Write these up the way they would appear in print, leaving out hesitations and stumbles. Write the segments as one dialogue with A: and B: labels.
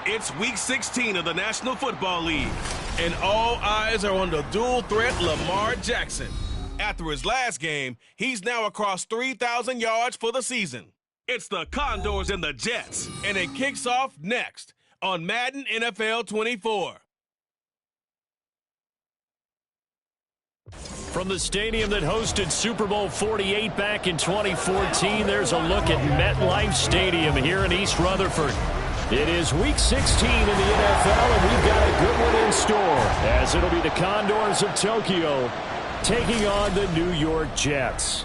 A: It's Week 16 of the National Football League, and all eyes are on the dual-threat Lamar Jackson. After his last game, he's now across 3,000 yards for the season. It's the Condors and the Jets, and it kicks off next on Madden NFL 24.
B: From the stadium that hosted Super Bowl 48 back in 2014, there's a look at MetLife Stadium here in East Rutherford. It is Week 16 in the NFL, and we've got a good one in store, as it'll be the Condors of Tokyo taking on the New York Jets.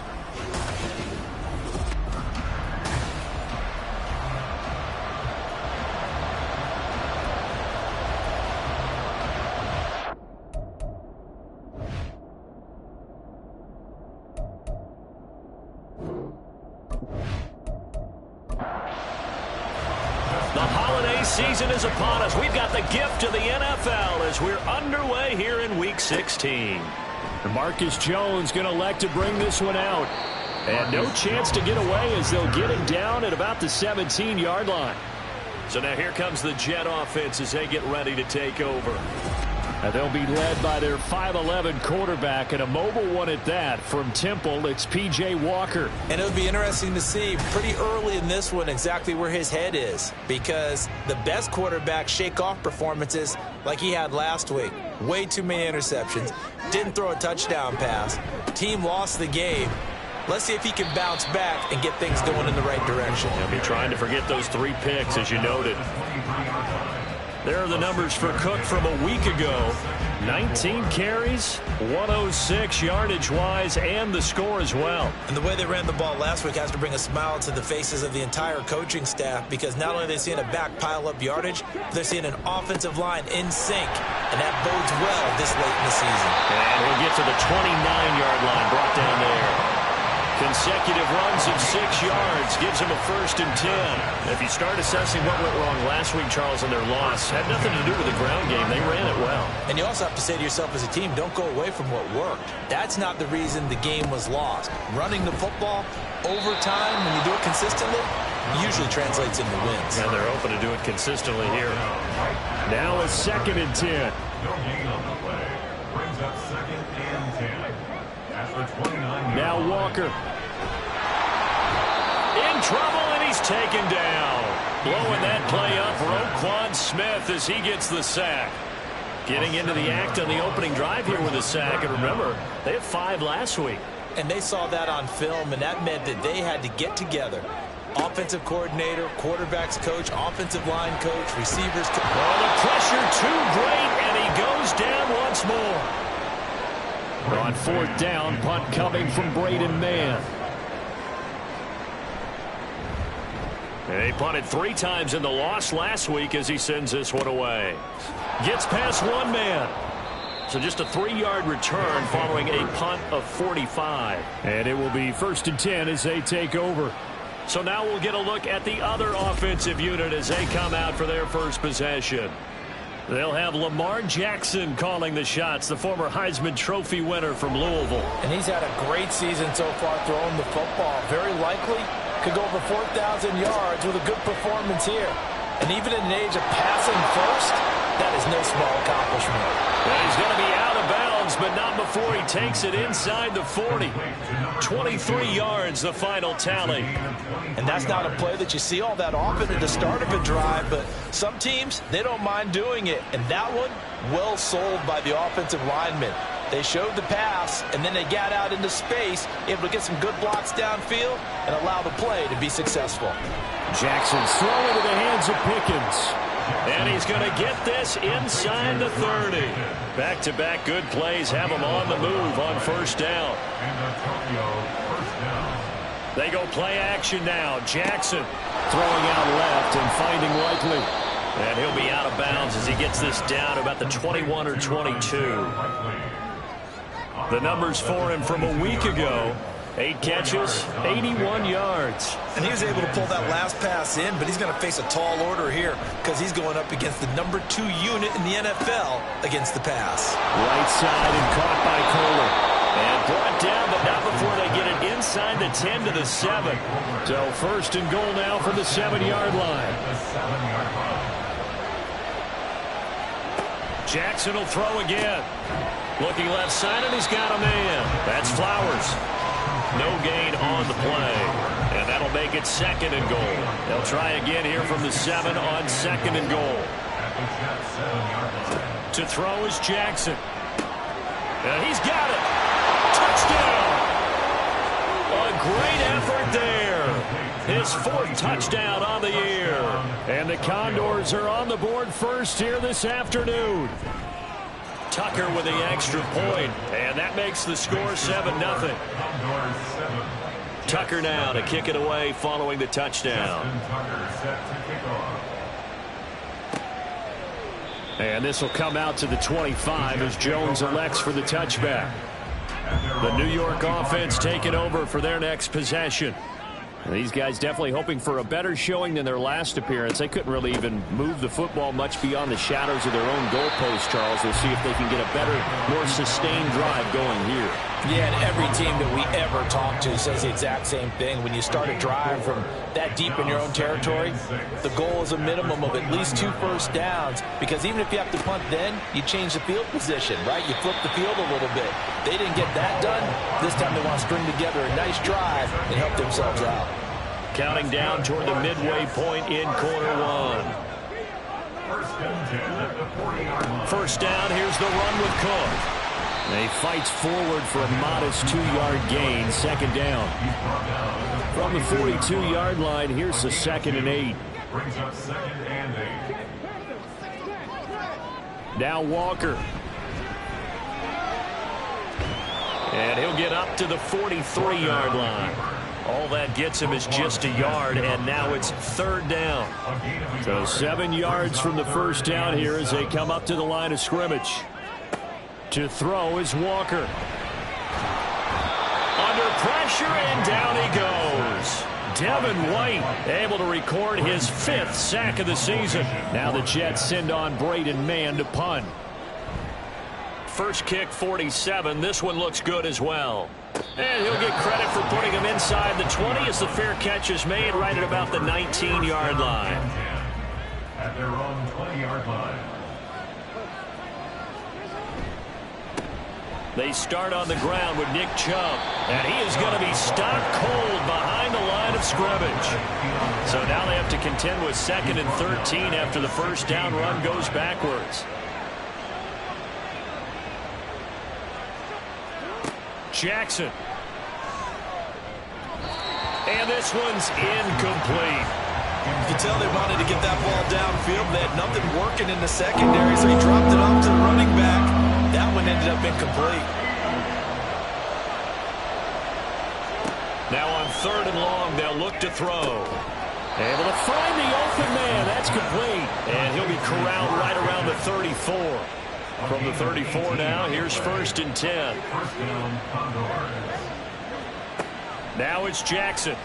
B: The holiday season is upon us. We've got the gift of the NFL as we're underway here in Week 16. Marcus Jones going to elect to bring this one out. And no chance to get away as they'll get him down at about the 17-yard line. So now here comes the Jet offense as they get ready to take over. And they'll be led by their 5'11" quarterback, and a mobile one at that from Temple. It's P.J. Walker.
C: And it'll be interesting to see pretty early in this one exactly where his head is, because the best quarterbacks shake off performances like he had last week. Way too many interceptions. Didn't throw a touchdown pass. Team lost the game. Let's see if he can bounce back and get things going in the right direction.
B: He'll be trying to forget those 3 picks, as you noted. There are the numbers for Cook from a week ago. 19 carries, 106 yardage-wise, and the score as well.
C: And the way they ran the ball last week has to bring a smile to the faces of the entire coaching staff, because not only are they seeing a back pile up yardage, they're seeing an offensive line in sync, and that bodes well this late in the season.
B: And we'll get to the 29-yard line, brought down there. Consecutive runs of 6 yards gives them a 1st and 10. If you start assessing what went wrong last week, Charles, in their loss, had nothing to do with the ground game. They ran it well.
C: And you also have to say to yourself as a team, don't go away from what worked. That's not the reason the game was lost. Running the football over time, when you do it consistently, usually translates into wins.
B: And they're hoping to do it consistently here. Now a 2nd and 10.
D: Brings up 2nd and 10.
B: Now Walker. In trouble, and he's taken down. Blowing that play up, Roquan Smith, as he gets the sack. Getting into the act on the opening drive here with a sack. And remember, they had 5 last week.
C: And they saw that on film, and that meant that they had to get together. Offensive coordinator, quarterbacks coach, offensive line coach, receivers coach.
B: Well, the pressure too great, and he goes down once more. On 4th down, punt coming from Braden Mann. And he punted 3 times in the loss last week as he sends this one away. Gets past 1 man. So just a 3-yard return following a punt of 45. And it will be 1st and 10 as they take over. So now we'll get a look at the other offensive unit as they come out for their first possession. They'll have Lamar Jackson calling the shots, the former Heisman Trophy winner from Louisville.
C: And he's had a great season so far throwing the football. Very likely could go over 4,000 yards with a good performance here. And even in an age of passing first, that is no small accomplishment.
B: And he's going to be out of bounds, but not before he takes it inside the 40. 23 yards, the final tally.
C: And that's not a play that you see all that often at the start of a drive, but some teams, they don't mind doing it. And that one, well sold by the offensive lineman. They showed the pass, and then they got out into space, able to get some good blocks downfield and allow the play to be successful.
B: Jackson's throwing into the hands of Pickens. And he's going to get this inside the 30. Back-to-back good plays have him on the move on 1st down. They go play action now. Jackson throwing out left and finding Likely. And he'll be out of bounds as he gets this down about the 21 or 22. The numbers for him from a week ago. 8 catches, 81 yards.
C: And he was able to pull that last pass in, but he's going to face a tall order here because he's going up against the number 2 unit in the NFL against the pass.
B: Right side and caught by Kohler. And brought down, but not before they get it inside the 10 to the 7. So first and goal now from the 7-yard line. Jackson will throw again. Looking left side, and he's got a man. That's Flowers. No gain on the play. And that'll make it 2nd and goal. They'll try again here from the 7 on 2nd and goal. To throw is Jackson. And he's got it. Touchdown! A great effort there. His 4th touchdown on the year. And the Condors are on the board first here this afternoon. Tucker with the extra point, and that makes the score 7-0. Tucker now to kick it away following the touchdown. And this will come out to the 25 as Jones elects for the touchback. The New York offense taking over for their next possession. These guys definitely hoping for a better showing than their last appearance. They couldn't really even move the football much beyond the shadows of their own goalpost, Charles. We'll see if they can get a better, more sustained drive going here.
C: Yeah, and every team that we ever talk to says the exact same thing. When you start a drive from that deep in your own territory, the goal is a minimum of at least 2 first downs, because even if you have to punt then, you change the field position, right? You flip the field a little bit. They didn't get that done. This time they want to string together a nice drive and help themselves out.
B: Counting down toward the midway point in quarter 1. First down, here's the run with Cook. And he fights forward for a modest 2-yard gain, 2nd down. From the 42-yard line, here's the 2nd and 8. Now Walker. And he'll get up to the 43-yard line. All that gets him is just a yard, and now it's 3rd down. So 7 yards from the first down here as they come up to the line of scrimmage. To throw is Walker. Under pressure, and down he goes. Devin White able to record his 5th sack of the season. Now the Jets send on Braden Mann to punt. First kick, 47. This one looks good as well. And he'll get credit for putting him inside the 20 as the fair catch is made right at about the 19-yard line.
D: At their own 20-yard line.
B: They start on the ground with Nick Chubb, and he is going to be stopped cold behind the line of scrimmage. So now they have to contend with 2nd and 13 after the first down run goes backwards. Jackson. And this one's incomplete.
C: You can tell they wanted to get that ball downfield. They had nothing working in the secondary, so he dropped it off to the running back. That one ended up incomplete.
B: Now on 3rd and long, they'll look to throw. Able to find the open man. That's complete. And he'll be corralled right around the 34. From the 34 now, here's 1st and 10. Now it's Jackson.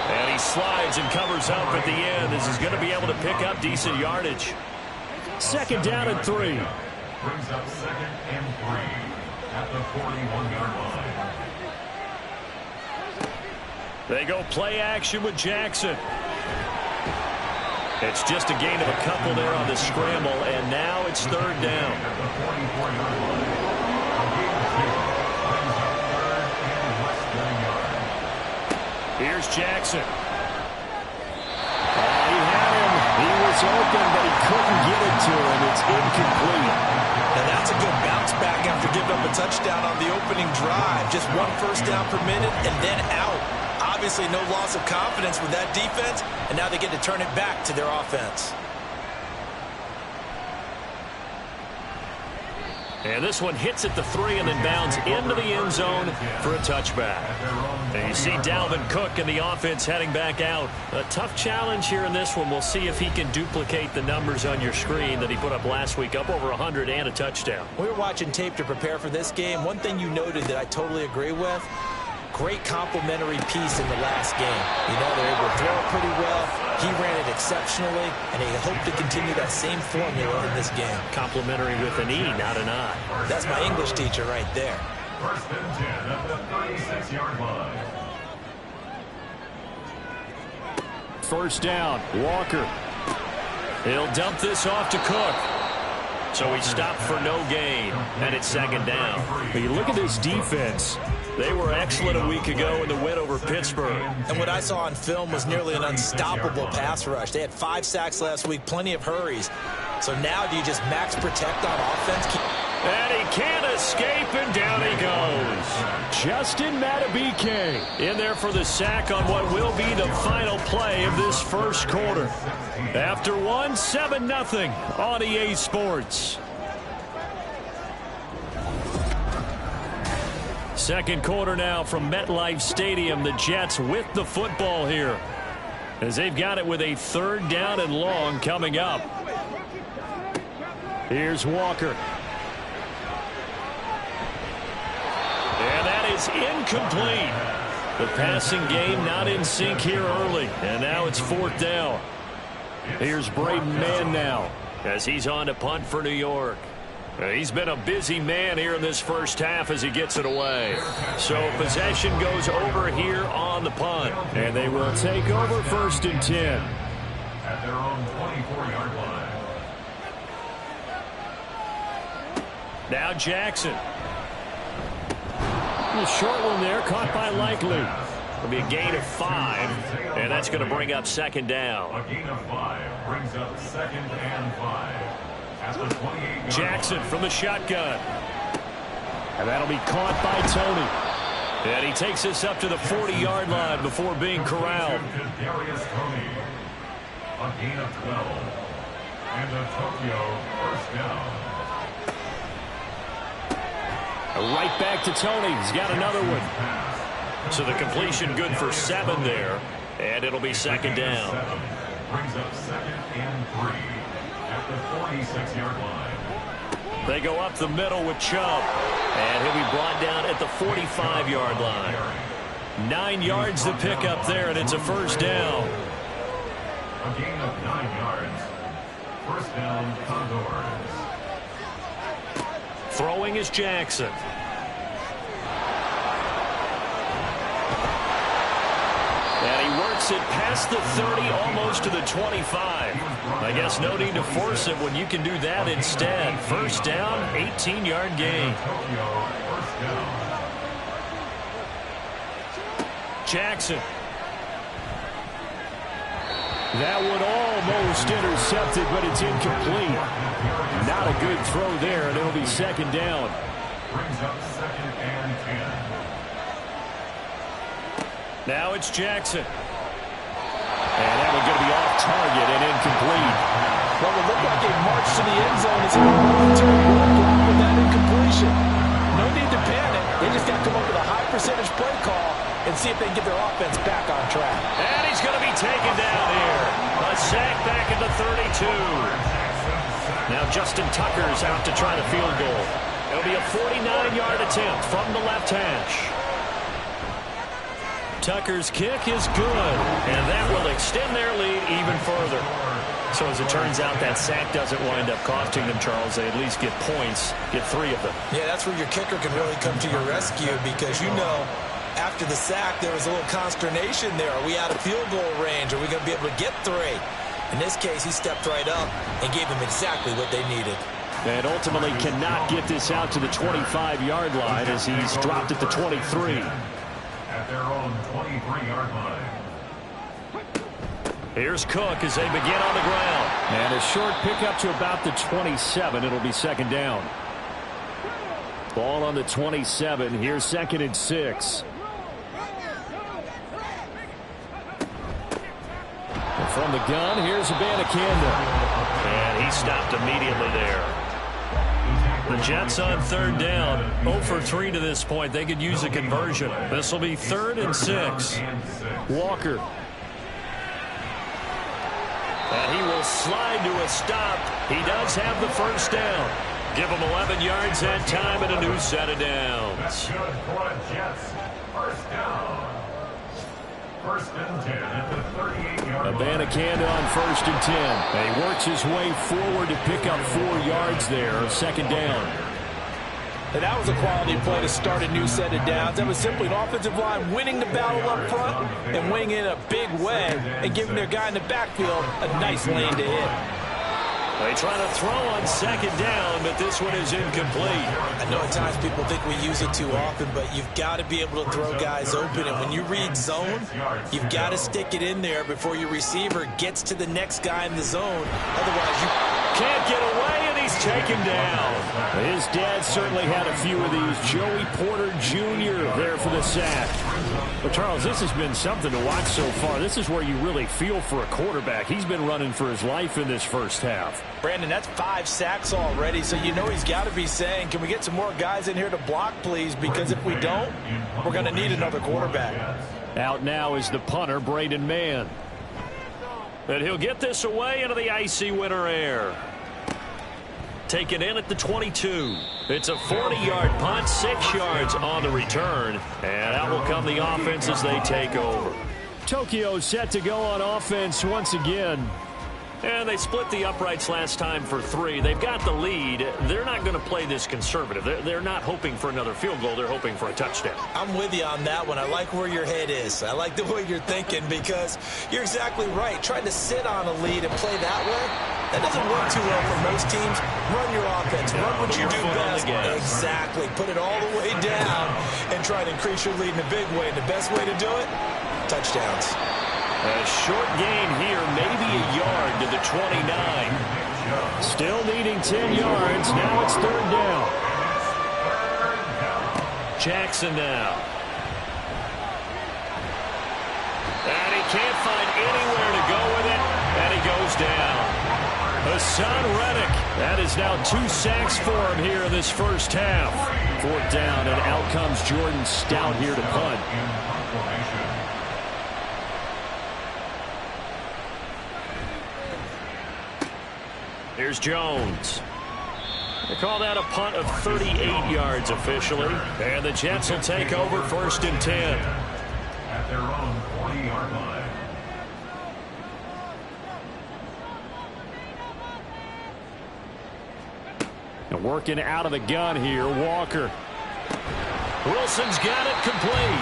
B: And he slides and covers up at the end as he's going to be able to pick up decent yardage. 2nd down and 3.
D: Brings up 2nd and 3 at the 41-yard line.
B: They go play action with Jackson. It's just a gain of a couple there on the scramble, and now it's 3rd down. Here's Jackson. He had him. He was open, but he couldn't get it to him. It's incomplete.
C: And that's a good bounce back after giving up a touchdown on the opening drive. Just 1 first down per minute and then out. Obviously no loss of confidence with that defense, and now they get to turn it back to their offense.
B: And this one hits at the 3 and then bounds into the end zone for a touchback. And you see Dalvin Cook and the offense heading back out. A tough challenge here in this one. We'll see if he can duplicate the numbers on your screen that he put up last week, up over 100 and a touchdown.
C: We were watching tape to prepare for this game. One thing you noted that I totally agree with, great complementary piece in the last game. You know, they're able to throw it pretty well. He ran it exceptionally, and he hoped to continue that same formula in this game.
B: Complimentary with an E, not an I.
C: That's my English teacher right there.
D: First and 10 at the 36-yard line.
B: First down, Walker. He'll dump this off to Cook. So he stopped for no gain, and it's second down. But you look at this defense. They were excellent a week ago in the win over Pittsburgh.
C: And what I saw on film was nearly an unstoppable pass rush. They had 5 sacks last week, plenty of hurries. So now do you just max protect on offense?
B: And he can't escape, and down he goes. Justin Madubuike in there for the sack on what will be the final play of this first quarter. After one, 7-0 on EA Sports. Second quarter now from MetLife Stadium. The Jets with the football here, as they've got it with a 3rd down and long coming up. Here's Walker. And that is incomplete. The passing game not in sync here early. And now it's 4th down. Here's Braden Mann now, as he's on to punt for New York. He's been a busy man here in this first half as he gets it away. So possession goes over here on the punt. And they will take over 1st and 10.
D: At their own 24-yard line.
B: Now Jackson. A short one there, caught by Likely. It'll be a gain of 5, and that's going to bring up 2nd down.
D: A gain of 5 brings up 2nd and 5. At the 28-yard
B: Jackson
D: line.
B: from the shotgun. And that'll be caught by Tony. And he takes this up to the 40-yard line before being corralled.
D: Darius Tony. A gain of 12. And a Tokyo first down.
B: Right back to Tony. He's got another one. So the completion good for 7 there. And it'll be 2nd down.
D: 7 brings up 2nd and 3 at the 46-yard line.
B: They go up the middle with Chubb. And he'll be brought down at the 45-yard line. 9 yards to pick up there, and it's a 1st down.
D: A gain of 9 yards. 1st down, Condors.
B: Throwing is Jackson. And he works it past the 30, almost to the 25. I guess no need to force it when you can do that instead. 1st down, 18-yard gain. Jackson. That one almost intercepted, but it's incomplete. Not a good throw there, and it'll be 2nd down.
D: Brings up 2nd and 10.
B: Now it's Jackson. And that one's going to be off target and incomplete.
C: Well, it looked like they marched to the end zone as a long-term roadblock with that incompletion. No need to panic. They just got to come up with a high-percentage play call and see if they can get their offense back on track.
B: And he's going to be taken down here. A sack back at the 32. Now Justin Tucker's out to try the field goal. It'll be a 49-yard attempt from the left hash. Tucker's kick is good, and that will extend their lead even further. So as it turns out, that sack doesn't wind up costing them, Charles. They at least get points, get 3 of them.
C: Yeah, that's where your kicker can really come to your rescue because, you know, after the sack, there was a little consternation there. Are we out of field goal range? Are we going to be able to get 3? In this case, he stepped right up and gave them exactly what they needed.
B: And ultimately cannot get this out to the 25-yard line as he's dropped at the 23.
D: At their own 23-yard line.
B: Here's Cook as they begin on the ground. And a short pickup to about the 27. It'll be 2nd down. Ball on the 27. Here's 2nd and 6. And from the gun, here's Abanikanda. And he stopped immediately there. The Jets on third down. 0 for 3 to this point. They could use a conversion. This will be 3rd and 6. Walker. And he will slide to a stop. He does have the first down. Give him 11 yards that time and a new set of downs.
D: That's good for the Jets. First down. 1st and 10 at the 38-yard line.
B: Abanikanda on 1st and 10. And he works his way forward to pick up 4 yards there. 2nd down.
C: And that was a quality play to start a new set of downs. That was simply an offensive line winning the battle up front and winning in a big way and giving their guy in the backfield a nice lane to hit.
B: They try to throw on 2nd down, but this one is incomplete.
C: I know at times people think we use it too often, but you've got to be able to throw guys open. And when you read zone, you've got to stick it in there before your receiver gets to the next guy in the zone. Otherwise, you
B: can't get away, and he's taken down. His dad certainly had a few of these. Joey Porter Jr. there for the sack. But, Charles, this has been something to watch so far. This is where you really feel for a quarterback. He's been running for his life in this first half.
C: Brandon, that's 5 sacks already, so you know he's got to be saying, can we get some more guys in here to block, please? Because if we don't, we're going to need another quarterback.
B: Out now is the punter, Braden Mann. And he'll get this away into the icy winter air. Taken in at the 22. It's a 40-yard punt, 6 yards on the return. And out will come the offense as they take over. Tokyo set to go on offense once again. And they split the uprights last time for 3. They've got the lead. They're not going to play this conservative. They're not hoping for another field goal. They're hoping for a touchdown.
C: I'm with you on that one. I like where your head is. I like the way you're thinking because you're exactly right. Trying to sit on a lead and play that way, that doesn't work too well for most teams. Run your offense. Run what you do best. Exactly. Put it all the way down and try to increase your lead in a big way. And the best way to do it, touchdowns.
B: A short gain here, maybe a yard to the 29. Still needing 10 yards. Now it's 3rd down. Jackson now. And he can't find anywhere to go with it. And he goes down. Hassan Reddick. That is now 2 sacks for him here in this first half. 4th down, and out comes Jordan Stout here to punt. Here's Jones. They call that a punt of 38 yards officially. And the Jets will take over 1st and 10.
D: At their own 40-yard line.
B: And working out of the gun here, Walker. Wilson's got it complete.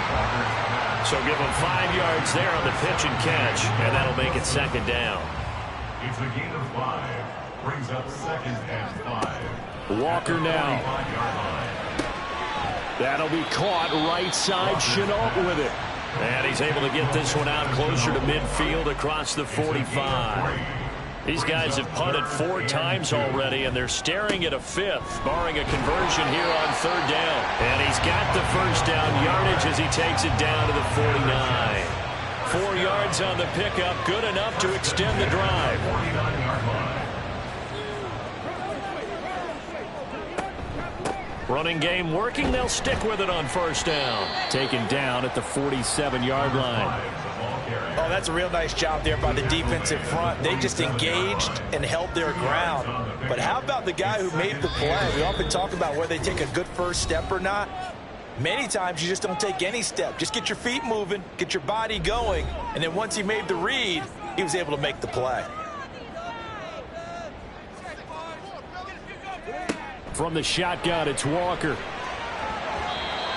B: So give him 5 yards there on the pitch and catch. And that'll make it 2nd down.
D: It's a gain of 5. Brings up 2nd and 5.
B: Walker now. That'll be caught right side. Chenault with it. And he's able to get this one out closer to midfield across the 45. These guys have punted 4 times already, and they're staring at a 5th, barring a conversion here on 3rd down. And he's got the first down yardage as he takes it down to the 49. 4 yards on the pickup, good enough to extend the drive. Running game working. They'll stick with it on 1st down. Taken down at the 47-yard line.
C: Oh, that's a real nice job there by the defensive front. They just engaged and held their ground. But how about the guy who made the play? We often talk about whether they take a good first step or not. Many times you just don't take any step. Just get your feet moving, get your body going, and then once he made the read, he was able to make the play.
B: From the shotgun, it's Walker.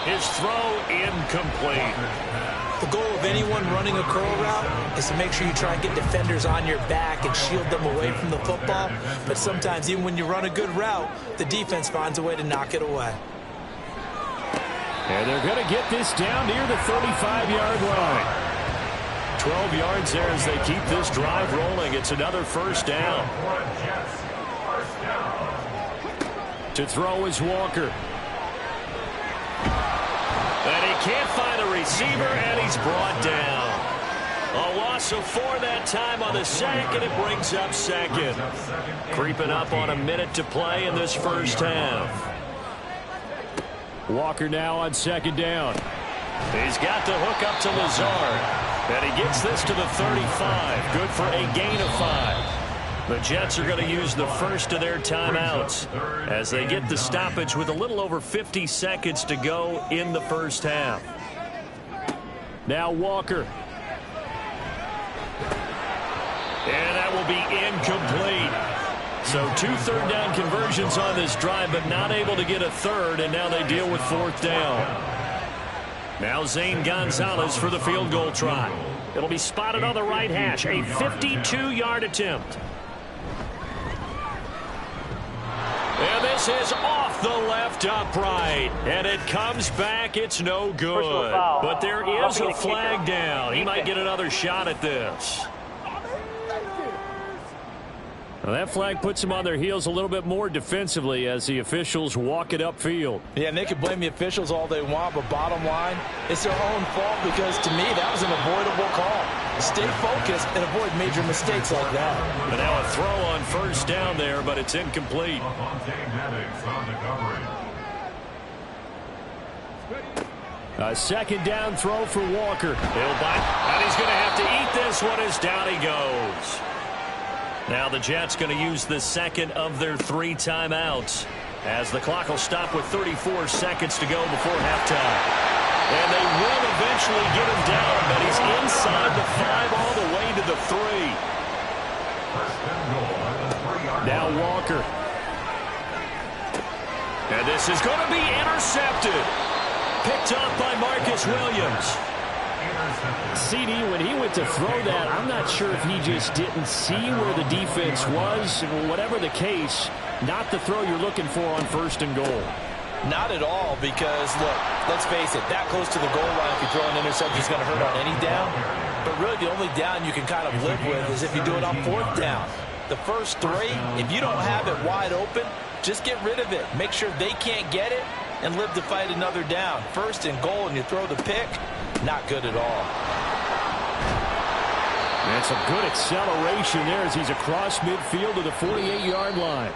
B: His throw incomplete.
C: The goal of anyone running a curl route is to make sure you try and get defenders on your back and shield them away from the football. But sometimes even when you run a good route, the defense finds a way to knock it away.
B: And they're going to get this down near the 35-yard line. 12 yards there as they keep this drive rolling. It's another 1st down. To throw is Walker. And he can't find a receiver, and he's brought down. A loss of 4 that time on the sack, and it brings up second. Creeping up on a minute to play in this first half. Walker now on second down. He's got the hook up to Lazard. And he gets this to the 35. Good for a gain of 5. The Jets are going to use the first of their timeouts as they get the stoppage with a little over 50 seconds to go in the first half. Now Walker. And that will be incomplete. So 2 third down conversions on this drive, but not able to get a third, and now they deal with 4th down. Now Zane Gonzalez for the field goal try. It'll be spotted on the right hash, a 52-yard attempt. And this is off the left upright, and it comes back. It's no good. But there is a flag down. He might get another shot at this. Well, that flag puts them on their heels a little bit more defensively as the officials walk it upfield.
C: Yeah, and they can blame the officials all they want, but bottom line, it's their own fault because, to me, that was an avoidable call. Stay focused and avoid major mistakes like that.
B: And now a throw on first down there, but it's incomplete. A second down throw for Walker. He'll bite, and he's going to have to eat this one as down he goes. Now the Jets going to use the second of their 3 timeouts as the clock will stop with 34 seconds to go before halftime. And they will eventually get him down, but he's inside the 5 all the way to the 3. Now Walker. And this is going to be intercepted. Picked up by Marcus Williams.
E: CD, when he went to throw that, I'm not sure if he just didn't see where the defense was. Whatever the case, not the throw you're looking for on 1st and goal.
C: Not at all, because, look, let's face it, that close to the goal line, if you throw an interception, is going to hurt on any down. But really, the only down you can kind of live with is if you do it on 4th down. The first 3, if you don't have it wide open, just get rid of it. Make sure they can't get it and live to fight another down. 1st and goal, and you throw the pick, not good at all.
E: And some good acceleration there as he's across midfield to the 48-yard line.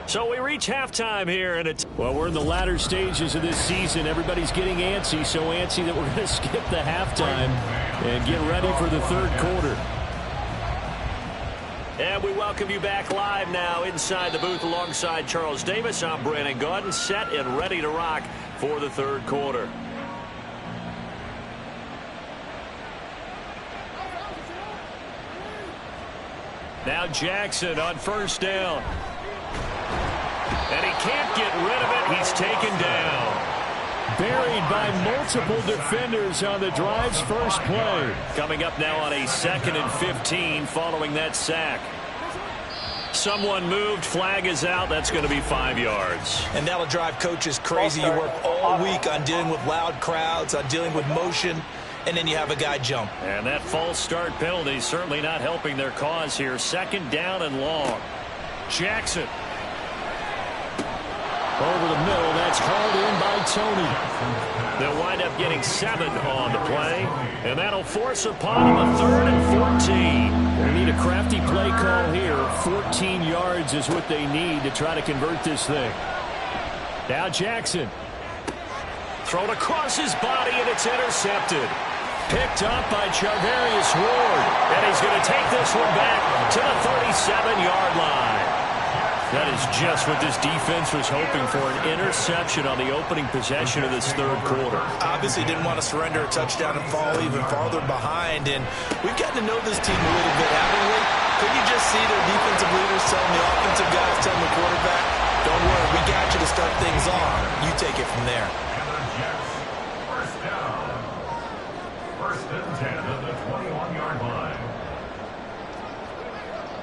B: So we reach halftime here, and well, we're in the latter stages of this season. Everybody's getting antsy, so antsy that we're going to skip the halftime and get ready for the 3rd quarter. And we welcome you back live now inside the booth alongside Charles Davis. I'm Brandon Gaudin, set and ready to rock for the 3rd quarter. Now Jackson on 1st down. And he can't get rid of it. He's taken down.
E: Buried by multiple defenders on the drive's first play.
B: Coming up now on a 2nd and 15 following that sack. Someone moved. Flag is out. That's going to be 5 yards.
C: And that'll drive coaches crazy. You work all week on dealing with loud crowds, on dealing with motion, and then you have a guy jump.
B: And that false start penalty certainly not helping their cause here. 2nd down and long. Jackson.
E: Over the middle, that's hauled in by Tony.
B: They'll wind up getting 7 on the play, and that'll force upon him a 3rd and 14.
E: They need a crafty play call here. 14 yards is what they need to try to convert this thing. Now Jackson.
B: Thrown across his body, and it's intercepted. Picked up by Charvarius Ward, and he's going to take this one back to the 37-yard line. That is just what this defense was hoping for, an interception on the opening possession of this 3rd quarter.
C: Obviously didn't want to surrender a touchdown and fall even farther behind, and we've gotten to know this team a little bit, haven't we? Could you just see their defensive leaders telling the offensive guys, telling the quarterback, don't worry, we got you to start things off. You take it from there.
D: First down. 1st and 10 at the 21-yard line.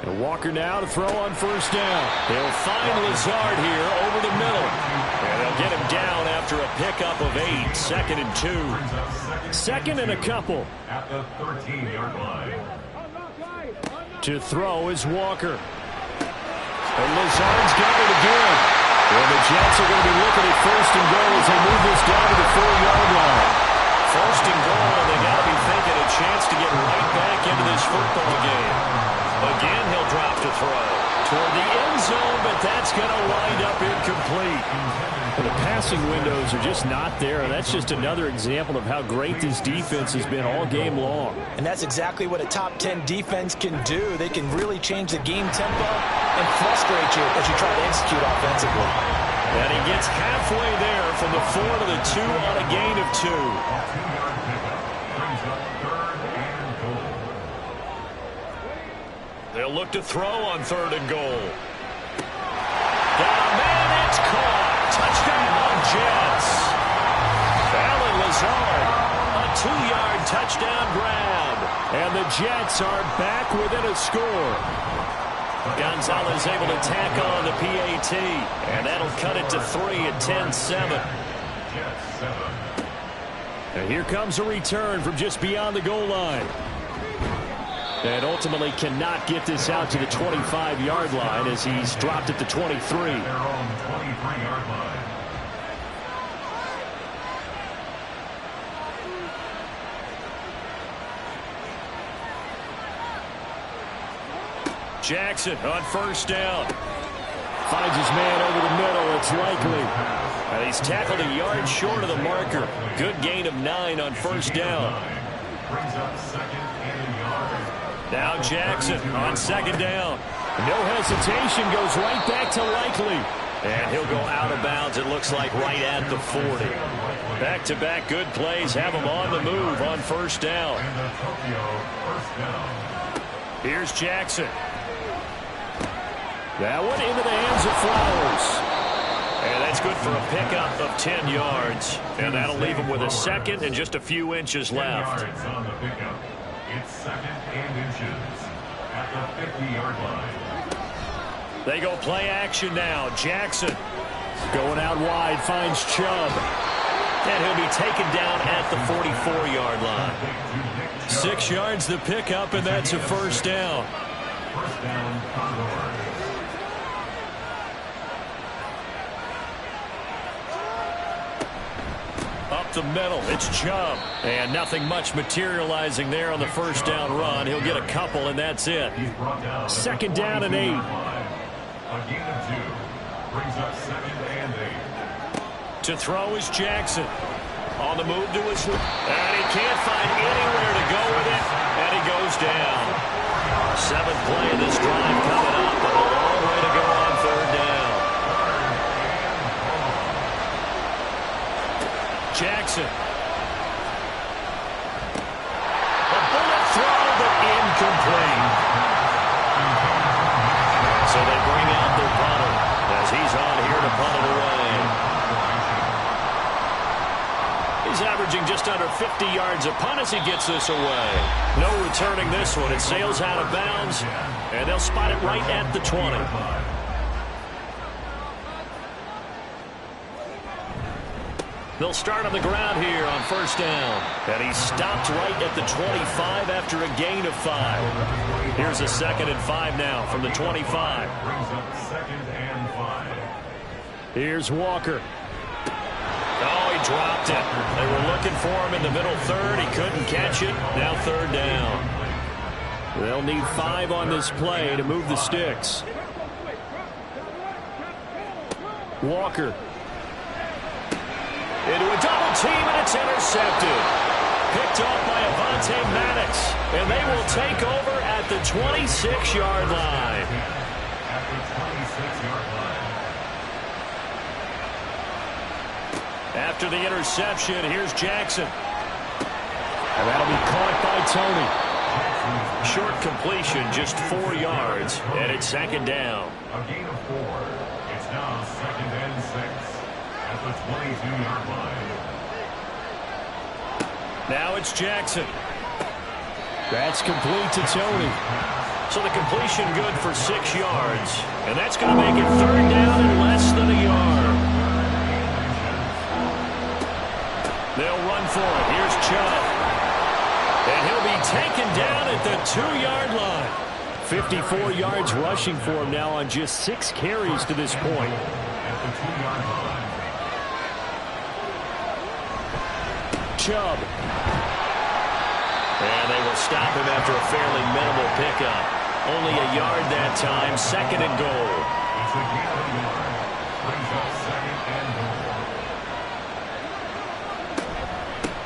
E: And Walker now to throw on 1st down.
B: They'll find Lazard here over the middle. And they'll get him down after a pickup of 8. 2nd and 2.
E: 2nd and a couple.
D: At the 13-yard line.
E: To throw is Walker. And Lazard's got it again. And the Jets are going to be looking at 1st and goal as they move this down to the 4-yard line.
B: 1st and goal, and they got to be thinking a chance to get right football game. Again, he'll drop to throw. Toward the end zone, but that's going to wind up incomplete.
E: The passing windows are just not there, and that's just another example of how great this defense has been all game long.
C: And that's exactly what a top 10 defense can do. They can really change the game tempo and frustrate you as you try to execute offensively.
B: And he gets halfway there from the 4 to the 2 on a gain of 2. They'll look to throw on 3rd and goal. Got a man, it's caught. Touchdown, Jets. Allen Lazard, a 2-yard touchdown grab.
E: And the Jets are back within a score.
B: Gonzalez able to tack on the PAT. And that'll cut it to 3 at 10-7.
E: And here comes a return from just beyond the goal line. And ultimately cannot get this out to the 25-yard line as he's dropped at the 23.
D: Their own 23-yard line.
B: Jackson on 1st down.
E: Finds his man over the middle. It's likely.
B: And he's tackled a yard short of the marker. Good gain of 9 on 1st down.
D: Brings up 2nd and a yard.
B: Now Jackson on 2nd down.
E: No hesitation, goes right back to likely.
B: And he'll go out of bounds, it looks like, right at the 40. Back-to-back good plays have him on the move on 1st down.
D: And the Tokyo 1st down.
B: Here's Jackson.
E: That one into the hands of Flowers.
B: And that's good for a pickup of 10 yards. And that'll leave him with a 2nd and just a few inches
D: 10
B: left.
D: yards on the pickup. It's 2nd and inches at the 50-yard line.
B: They go play action now. Jackson
E: Going out wide, finds Chubb.
B: And he'll be taken down at the 44-yard line. 6 yards the pickup, and that's a 1st down.
D: 1st down, Condor.
B: Up the middle, it's Chubb. And nothing much materializing there on the 1st down run. He'll get a couple, and that's it.
E: 2nd down and 8.
D: A gain of 2. Brings up 2nd and 8.
B: To throw is Jackson. On the move to his left. And he can't find anywhere to go with it. And he goes down. 7th play of this drive coming up. And a long way to go on 3rd down. Jackson. A bullet throw, but incomplete. So they bring out their punter as he's on here to punt it away. He's averaging just under 50 yards a punt as he gets this away. No returning this one. It sails out of bounds, and they'll spot it right at the 20. They'll start on the ground here on 1st down. And he's stopped right at the 25 after a gain of 5. Here's a 2nd and 5 now from the 25.
D: Brings up 2nd and 5.
E: Here's Walker.
B: Oh, he dropped it. They were looking for him in the middle 3rd. He couldn't catch it. Now 3rd down.
E: They'll need 5 on this play to move the sticks. Walker.
B: Into a double team, and it's intercepted. Picked off by Avonte Maddox. And they will take over at the 26-yard line.
D: At the 26-yard line.
B: After the interception, here's Jackson.
E: And that'll be caught by Tony.
B: Short completion, just 4 yards, and it's 2nd down.
D: A gain of 4. It's now 2nd and 6 at the 22-yard line.
B: Now it's Jackson.
E: That's complete to Tony.
B: So the completion good for 6 yards, and that's going to make it 3rd down and less than a yard. They'll run for it. Here's Chubb. And he'll be taken down at the 2-yard line.
E: 54 yards rushing for him now on just 6 carries to this point.
D: At the 2-yard line.
E: Chubb.
B: And they will stop him after a fairly minimal pickup. Only a yard that time, 2nd and goal.
D: It's a gain of a yard. Brings up 2nd and goal.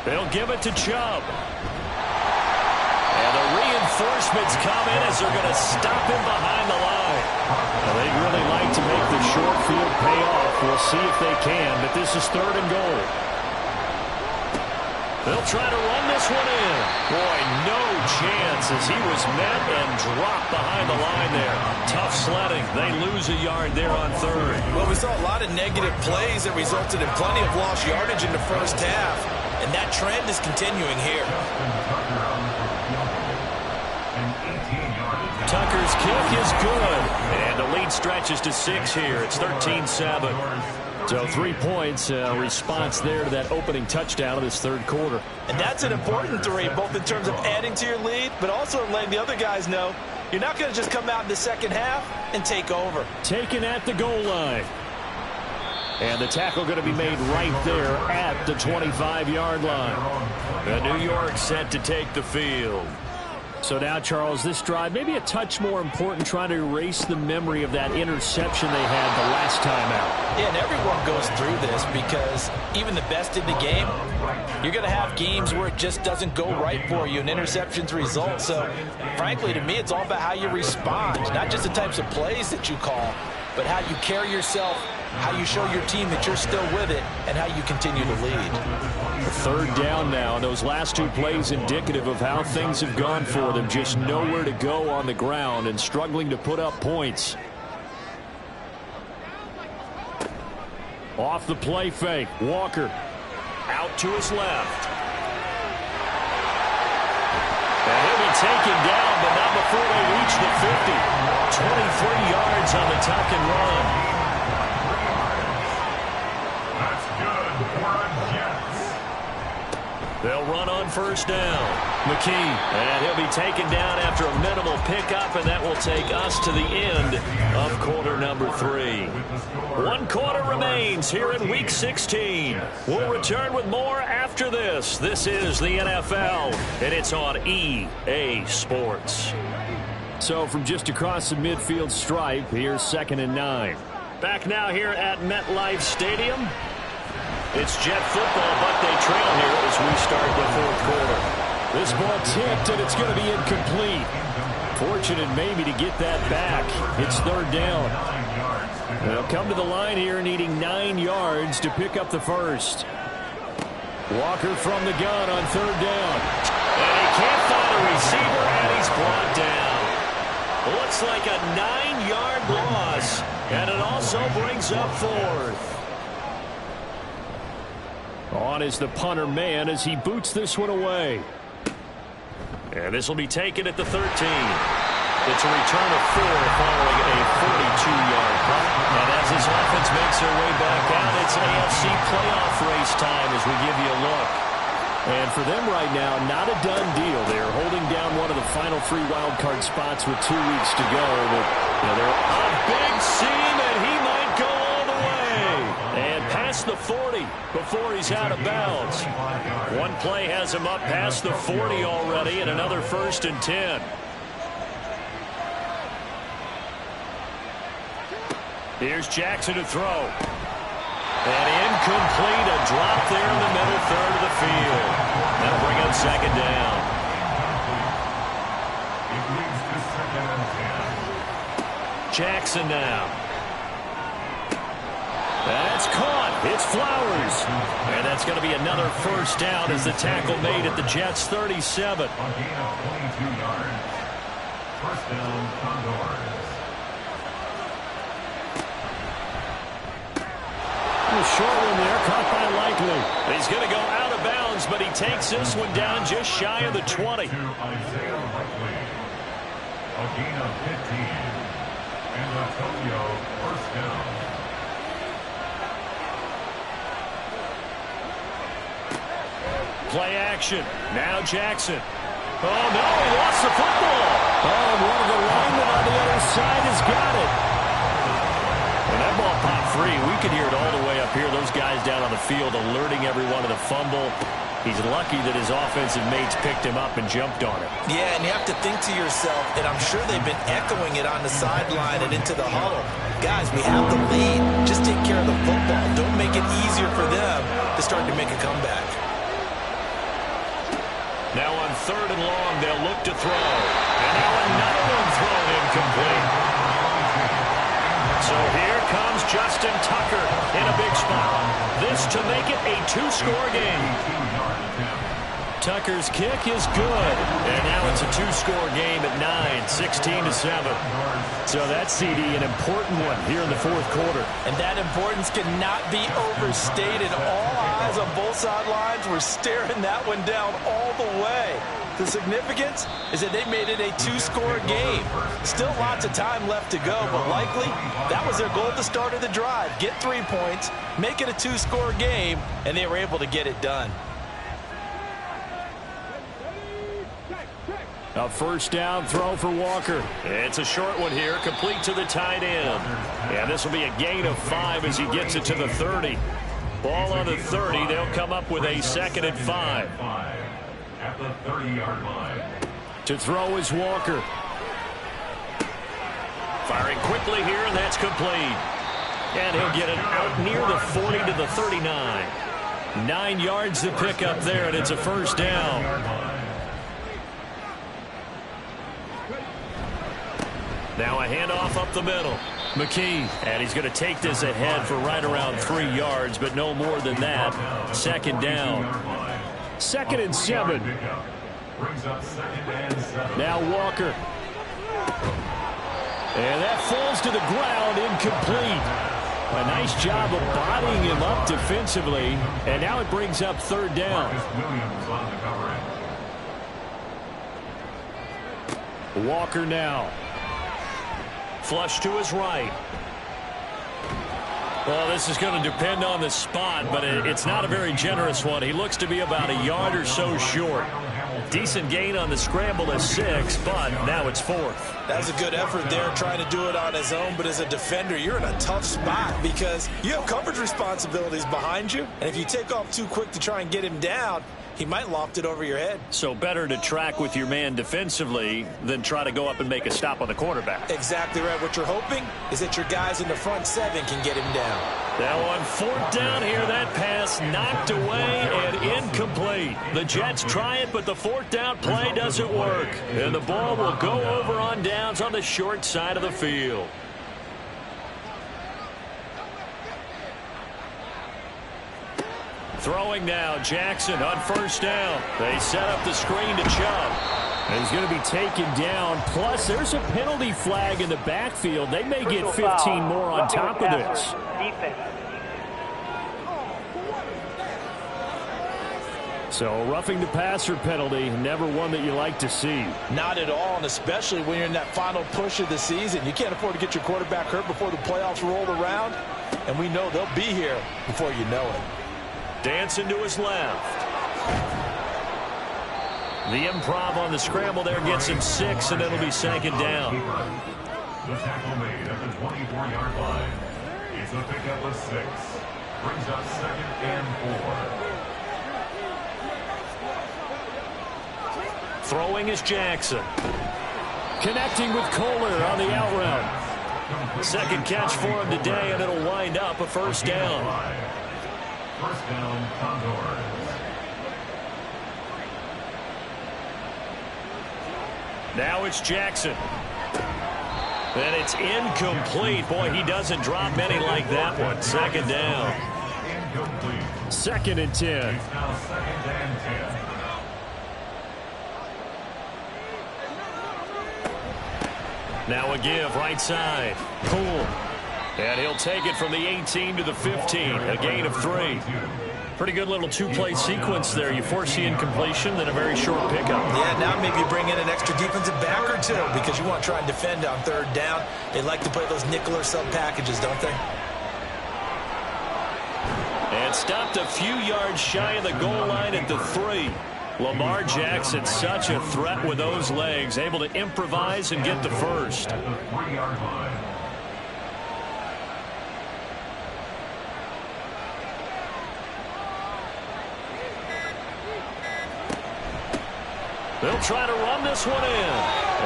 B: They'll give it to Chubb. And the reinforcements come in as they're going to stop him behind the line. Well, they'd really like to make the short field pay off. We'll see if they can, but this is 3rd and goal. They'll try to run this one in. Boy, no chance as he was met and dropped behind the line there. Tough sledding. They lose a yard there on 3rd.
C: Well, we saw a lot of negative plays that resulted in plenty of lost yardage in the first half, and that trend is continuing here.
B: Tucker's kick is good, and the lead stretches to 6 here. It's 13-7. So 3 points, response there to that opening touchdown of this 3rd quarter.
C: And that's an important 3, both in terms of adding to your lead, but also letting the other guys know you're not going to just come out in the second half and take over.
B: Taken at the goal line. And the tackle going to be made right there at the 25-yard line. The New York set to take the field. So now, Charles, this drive maybe a touch more important, trying to erase the memory of that interception they had the last time out.
C: Yeah, and everyone goes through this because even the best in the game, you're going to have games where it just doesn't go right for you and interceptions result. So, frankly, to me, it's all about how you respond, not just the types of plays that you call, but how you carry yourself, how you show your team that you're still with it, and how you continue to lead.
B: 3rd down now. Those last 2 plays indicative of how things have gone for them. Just nowhere to go on the ground and struggling to put up points. Off the play fake. Walker out to his left. And he'll be taken down, but not before they reach the 50. 23 yards on the tuck and run. They'll run on 1st down. McKee, and he'll be taken down after a minimal pickup, and that will take us to the end of quarter number 3. 1 quarter remains here in Week 16. We'll return with more after this. This is the NFL, and it's on EA Sports. So from just across the midfield stripe, here's 2nd and 9. Back now here at MetLife Stadium. It's Jet football, but they trail here as we start the 4th quarter. This ball tipped, and it's going to be incomplete. Fortunate maybe to get that back. It's 3rd down. They'll come to the line here needing 9 yards to pick up the 1st. Walker from the gun on 3rd down. And he can't find a receiver, and he's brought down. Looks like a 9-yard loss, and it also brings up 4th. On is the punter man as he boots this one away. And this will be taken at the 13. It's a return of 4 following a 42-yard punt. And as this offense makes their way back out, it's AFC playoff race time as we give you a look. And for them right now, not a done deal. They're holding down one of the final 3 wildcard spots with 2 weeks to go. But they're a big seam, and he might go all the way. And past the 40 before he's out of bounds. One play has him up past the 40 already, and another 1st and 10. Here's Jackson to throw. And incomplete, a drop there in the middle 3rd of the field. That'll bring up 2nd down.
D: It leads to 2nd and 10.
B: Jackson now. That's caught. It's Flowers. And that's going to be another 1st down as the tackle made at the Jets' 37.
D: A gain of 22 yards. 1st down, Condors.
B: Short one there, caught by Likely. He's going to go out of bounds, but he takes this one down just shy of the 20.
D: To Isaiah Likely. A gain of 15. And a Tokyo 1st down.
B: Play action. Now Jackson. Oh, no, he lost the football. Oh, one of the linemen on the other side has got it. And that ball popped free. We could hear it all the way up here. Those guys down on the field alerting everyone to the fumble. He's lucky that his offensive mates picked him up and jumped on it.
C: Yeah, and you have to think to yourself, and I'm sure they've been echoing it on the sideline and into the huddle. Guys, we have the lead. Just take care of the football. Don't make it easier for them to start to make a comeback.
B: Now on 3rd and long, they'll look to throw. And now another one thrown incomplete. So here comes Justin Tucker in a big spot. This to make it a 2-score game. Tucker's kick is good. And now it's a 2-score game at 9, 16-7. So that's, CD, an important one here in the 4th quarter.
C: And that importance cannot be overstated. All eyes on both sidelines were staring that one down all the way. The significance is that they made it a 2-score game. Still lots of time left to go, but likely that was their goal at the start of the drive. Get 3 points, make it a 2-score game, and they were able to get it done.
B: A 1st down throw for Walker. It's a short one here, complete to the tight end. And this will be a gain of 5 as he gets it to the 30. Ball on the 30. They'll come up with a 2nd and 5.
D: At the 30-yard line.
B: To throw is Walker. Firing quickly here, and that's complete. And he'll get it out near the 40 to the 39. 9 yards to pick up there, and it's a 1st down. Now a handoff up the middle. McKee, and he's going to take this ahead for right around 3 yards, but no more than that. 2nd down. 2nd and 7. Now Walker. And that falls to the ground, incomplete. A nice job of bodying him up defensively, and now it brings up 3rd down. Walker now. Flush to his right. Well, this is going to depend on the spot, but it's not a very generous one. He looks to be about a yard or so short. Decent gain on the scramble is 6, but now it's 4th.
C: That was a good effort there, trying to do it on his own, but as a defender, you're in a tough spot because you have coverage responsibilities behind you, and if you take off too quick to try and get him down, he might loft it over your head.
B: So better to track with your man defensively than try to go up and make a stop on the quarterback.
C: Exactly right. What you're hoping is that your guys in the front 7 can get him down.
B: Now on 4th down here, that pass knocked away and incomplete. The Jets try it, but the 4th down play doesn't work. And the ball will go over on downs on the short side of the field. Throwing now, Jackson on 1st down. They set up the screen to Chubb. And he's going to be taken down. Plus, there's a penalty flag in the backfield. They may get 15 more on top of this. So, roughing the passer penalty, never one that you like to see.
C: Not at all, and especially when you're in that final push of the season. You can't afford to get your quarterback hurt before the playoffs roll around. And we know they'll be here before you know it.
B: Dancing to his left. The improv on the scramble there gets him 6, and it'll be 2nd down.
D: The tackle made at the 24-yard line. It's a pickup of 6. Brings up 2nd and 4.
B: Throwing is Jackson. Connecting with Kohler on the out route. 2nd catch for him today, and it'll wind up a 1st down.
D: 1st down, Condors.
B: Now it's Jackson. And it's incomplete. Boy, he doesn't drop many like that one. 2nd down.
D: Incomplete.
B: 2nd and 10.
D: It's now 2nd and 10.
B: Now a give right side. Poole. And he'll take it from the 18 to the 15. A gain of 3. Pretty good little 2-play sequence there. You force the incompletion, then a very short pickup.
C: Yeah, now maybe you bring in an extra defensive back or 2 because you want to try and defend on 3rd down. They like to play those nickel or sub packages, don't they?
B: And stopped a few yards shy of the goal line at the 3. Lamar Jackson, such a threat with those legs, able to improvise and get the 1st.
D: At the 3-yard line.
B: They'll try to run this one in.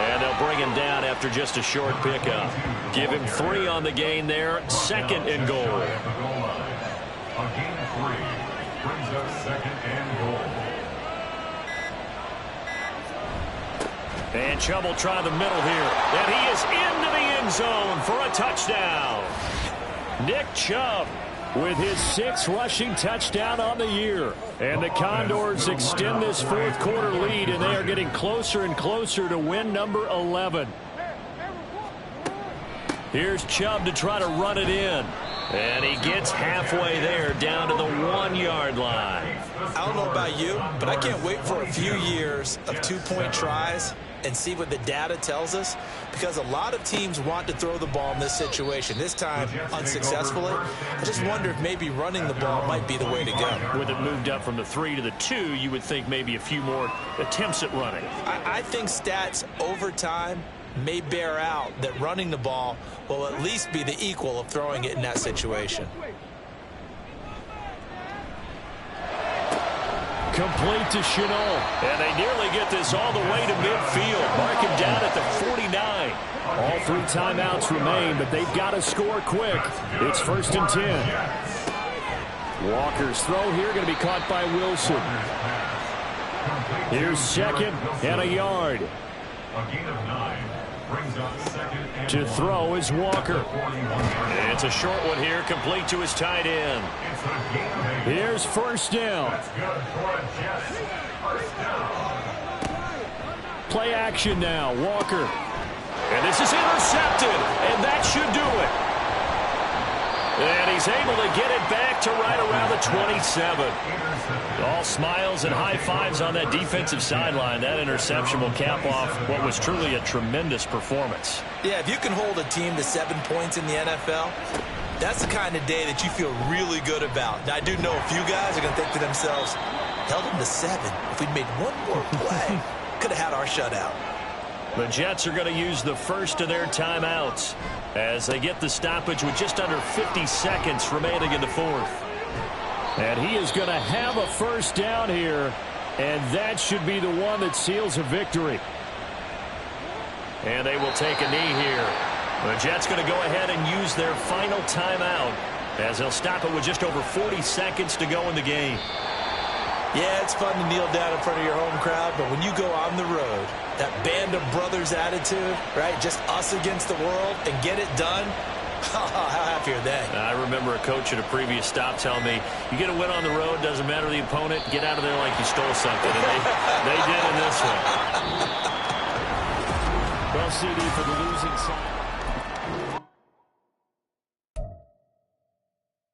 B: And they'll bring him down after just a short pickup. Give him 3 on the gain there. 2nd and goal.
D: At the goal line. A gain of 3 brings up 2nd and goal.
B: And Chubb will try the middle here. And he is into the end zone for a touchdown. Nick Chubb with his 6th rushing touchdown on the year. And the Condors extend this 4th quarter lead, and they are getting closer and closer to win number 11. Here's Chubb to try to run it in. And he gets halfway there, down to the 1-yard line.
C: I don't know about you, but I can't wait for a few years of 2-point tries and see what the data tells us, because a lot of teams want to throw the ball in this situation. This time, unsuccessfully. I just wonder if maybe running the ball might be the way to go.
B: With it moved up from the 3 to the 2, you would think maybe a few more attempts at running.
C: I think stats over time may bear out that running the ball will at least be the equal of throwing it in that situation.
E: Complete to Chenault.
B: And they nearly get this all the way to midfield. Mark him down at the 49.
E: All 3 timeouts remain, but they've got to score quick. It's 1st and 10. Walker's throw here going to be caught by Wilson. Here's 2nd and a yard.
D: A gain of 9 brings up 2nd and
E: To throw is Walker.
B: It's a short one here, complete to his tight end.
D: It's a gain of 8.
E: Here's 1st down.
D: That's good for a Jets. 1st down.
E: Play action now. Walker.
B: And this is intercepted, and that should do it. And he's able to get it back to right around the 27. All smiles and high fives on that defensive sideline. That interception will cap off what was truly a tremendous performance.
C: Yeah, if you can hold a team to 7 points in the NFL, that's the kind of day that you feel really good about. Now, I do know a few guys are going to think to themselves, held them to 7. If we'd made one more play, could have had our shutout.
B: The Jets are going to use the first of their timeouts as they get the stoppage with just under 50 seconds remaining in the 4th.
E: And he is going to have a 1st down here, and that should be the one that seals a victory.
B: And they will take a knee here. The Jets going to go ahead and use their final timeout as they'll stop it with just over 40 seconds to go in the game.
C: Yeah, it's fun to kneel down in front of your home crowd, but when you go on the road, that band of brothers attitude, right, just us against the world, and get it done, how happy are they?
B: I remember a coach at a previous stop telling me, you get a win on the road, doesn't matter the opponent, get out of there like you stole something. And they did in this one.
E: Well, CD, for the losing side.